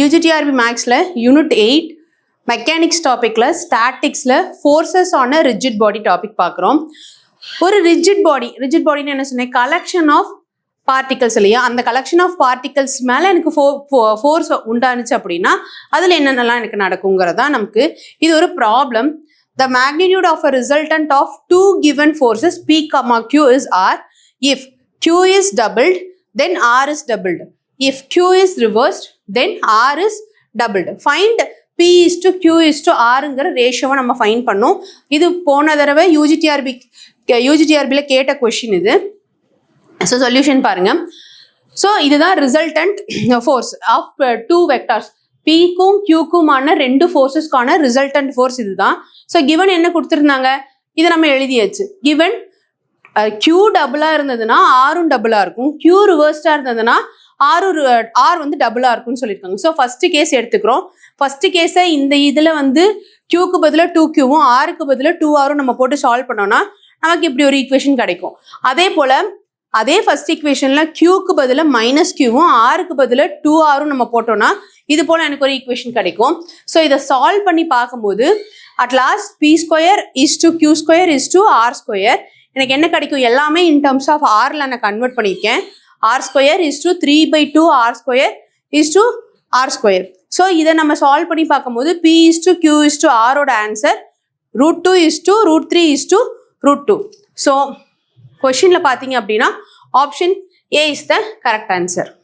UGTRB Maxல Unit 8 Mechanics topicல Staticsல Forces on a Rigid Body topic பார்க்குறோம். ஒரு rigid body என்ன சொன்னேன், collection of particles இல்லையா, அந்த collection of particles மேலே எனக்கு force உண்டானுச்சு அப்படின்னா அதில் என்னென்னலாம் எனக்கு நடக்குங்கிறதா நமக்கு இது ஒரு problem. The magnitude of a resultant of two given forces P, Q is R. If Q is doubled, then R is doubled. If Q is reversed, then R is doubled. Find P is to Q is to Rங்கிற ரேஷியோவை நம்ம find பண்ணோம். இது போன தடவை யூஜிடிஆர்பியில் கேட்ட question இது. So solution பாருங்க. So இதுதான் resultant force of two vectors. பிக்கும் கியூக்குமான ரெண்டு ஃபோர்ஸஸ்க்கான ரிசல்டன்ட் ஃபோர்ஸ் இதுதான். ஸோ கிவன் என்ன கொடுத்துருந்தாங்க, இதை நம்ம எழுதியாச்சு. கிவன் Q டபுளாக இருந்ததுன்னா ஆரும் டபுளாக இருக்கும், Q ரிவர்ஸ்டாக இருந்ததுன்னா ஆர் வந்து டபுளாக இருக்கும்னு சொல்லியிருக்காங்க. ஸோ ஃபர்ஸ்ட் கேஸ் எடுத்துக்கிறோம். ஃபர்ஸ்ட் கேஸை இந்த இதில் வந்து Qக்கு பதிலாக 2Qவும் ஆருக்கு பதிலாக 2Rம் நம்ம போட்டு சால்வ் பண்ணோம்னா நமக்கு இப்படி ஒரு ஈக்குவேஷன் கிடைக்கும். அதே போல் அதே ஃபர்ஸ்ட் ஈக்குவேஷனில் Qக்கு பதிலாக -Qவும் ஆருக்கு பதிலாக 2Rம் நம்ம போட்டோம்னா இது போல் எனக்கு ஒரு ஈக்குவேஷன் கிடைக்கும். ஸோ இதை சால்வ் பண்ணி பார்க்கும்போது at last P² = Q² = R². எனக்கு என்ன கிடைக்கும், எல்லாமே இன் டர்ம்ஸ் ஆஃப் ஆரில் நான் கன்வெர்ட் பண்ணியிருக்கேன். R² = 3/2 R² = R². ஸோ இதை நம்ம சால்வ் பண்ணி பார்க்கும்போது P = Q = Rோட ஆன்சர் √2 = √3 = √2. ஸோ கொஷினில் பார்த்தீங்க அப்படின்னா option A is the correct answer.